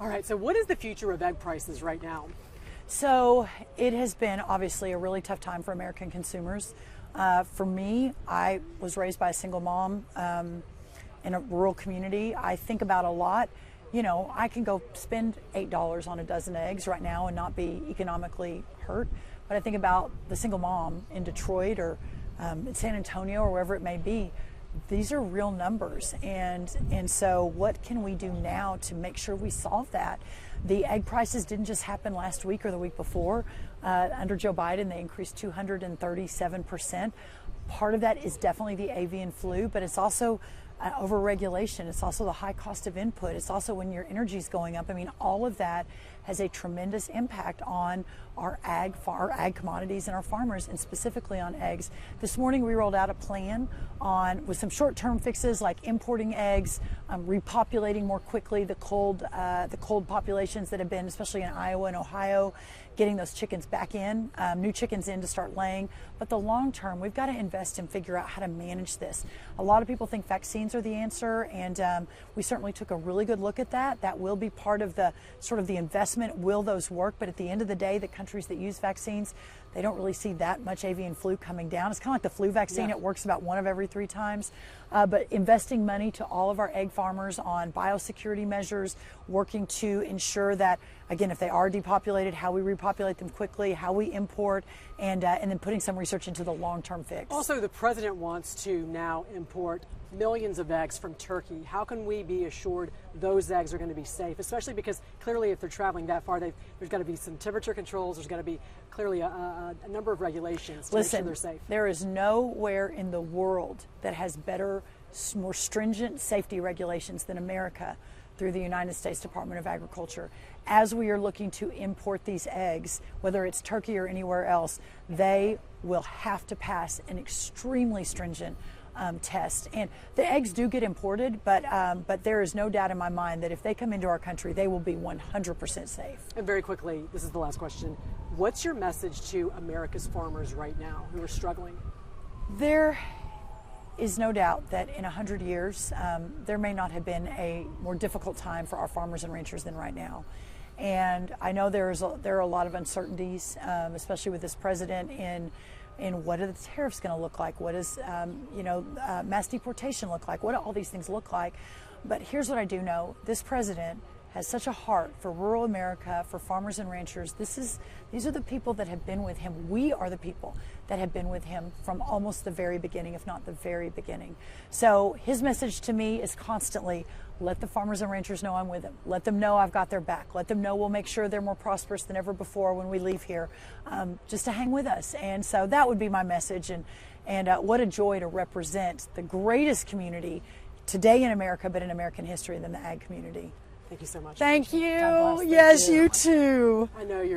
All right, so what is the future of egg prices right now? So it has been obviously a really tough time for American consumers. For me, I was raised by a single mom in a rural community. I think about a lot. You know, I can go spend $8 on a dozen eggs right now and not be economically hurt. But I think about the single mom in Detroit or in San Antonio or wherever it may be. These are real numbers, and so what can we do now to make sure we solve that? The egg prices didn't just happen last week or the week before. Under Joe Biden, they increased 237%. Part of that is definitely the avian flu, but it's also over-regulation. It's also the high cost of input. It's also when your energy is going up. I mean, all of that has a tremendous impact on our ag commodities and our farmers, and specifically on eggs. This morning we rolled out a plan with some short-term fixes like importing eggs, repopulating more quickly the cold populations that have been, especially in Iowa and Ohio, getting those chickens back in, new chickens in to start laying. But the long term, we've got to invest and figure out how to manage this. A lot of people think vaccines are the answer, and we certainly took a really good look at that. That will be part of the sort of the investment. Will those work? But at the end of the day, the countries that use vaccines, they don't really see that much avian flu coming down. It's kind of like the flu vaccine. Yeah. It works about 1 of every 3 times. But investing money to all of our egg farmers on biosecurity measures, working to ensure that, again, if they are depopulated, how we repopulate them quickly, how we import, and then putting some research into the long-term fix. Also, the president wants to now import millions of eggs from Turkey. How can we be assured those eggs are going to be safe, especially because clearly if they're traveling that far, there's got to be some temperature controls, there's got to be clearly a number of regulations to make sure they're safe. There is nowhere in the world that has better, more stringent safety regulations than America through the United States Department of Agriculture. As we are looking to import these eggs, whether it's Turkey or anywhere else, they will have to pass an extremely stringent test. And the eggs do get imported, but there is no doubt in my mind that if they come into our country, they will be 100% safe. And very quickly, this is the last question. What's your message to America's farmers right now who are struggling? There is no doubt that in 100 years, there may not have been a more difficult time for our farmers and ranchers than right now. And I know there are a lot of uncertainties, especially with this president in what are the tariffs going to look like? What does mass deportation look like? What do all these things look like? But here's what I do know. This president has such a heart for rural America, for farmers and ranchers. These are the people that have been with him. We are the people that have been with him from almost the very beginning, if not the very beginning. So his message to me is constantly, let the farmers and ranchers know I'm with them. Let them know I've got their back. Let them know we'll make sure they're more prosperous than ever before when we leave here, just to hang with us. And so that would be my message. And what a joy to represent the greatest community today in America, but in American history, than the ag community. Thank you so much. Thank you. Yes, you too. I know you're